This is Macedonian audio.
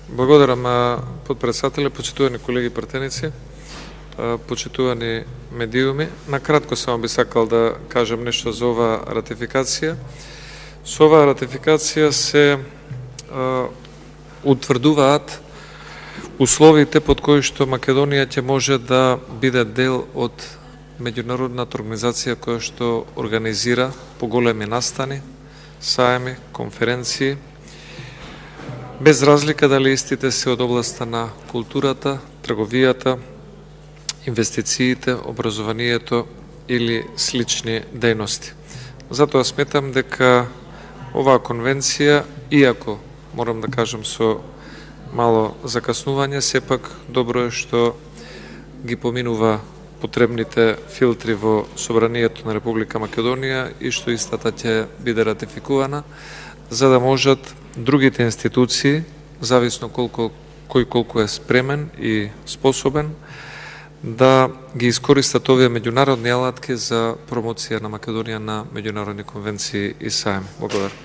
Благодарам, подпредседателе, почитувани колеги пратеници, почитувани медиуми. Накратко само би сакал да кажем нешто за оваа ратификација. Со оваа ратификација се утврдуваат условите под кои што Македонија ќе може да биде дел од меѓународната организација која што организира поголеми настани, саеми, конференции, без разлика дали истите се од областа на културата, трговијата, инвестициите, образованието или слични дејности. Затоа сметам дека оваа конвенција, иако морам да кажам со мало закаснување, сепак добро е што ги поминува потребните филтри во Собранието на Република Македонија и што истата ќе биде ратификувана, за да можат другите институции, зависно кој колку е спремен и способен, да ги искористат овие меѓународни алатки за промоција на Македонија на меѓународни конвенции и саем. Благодарам.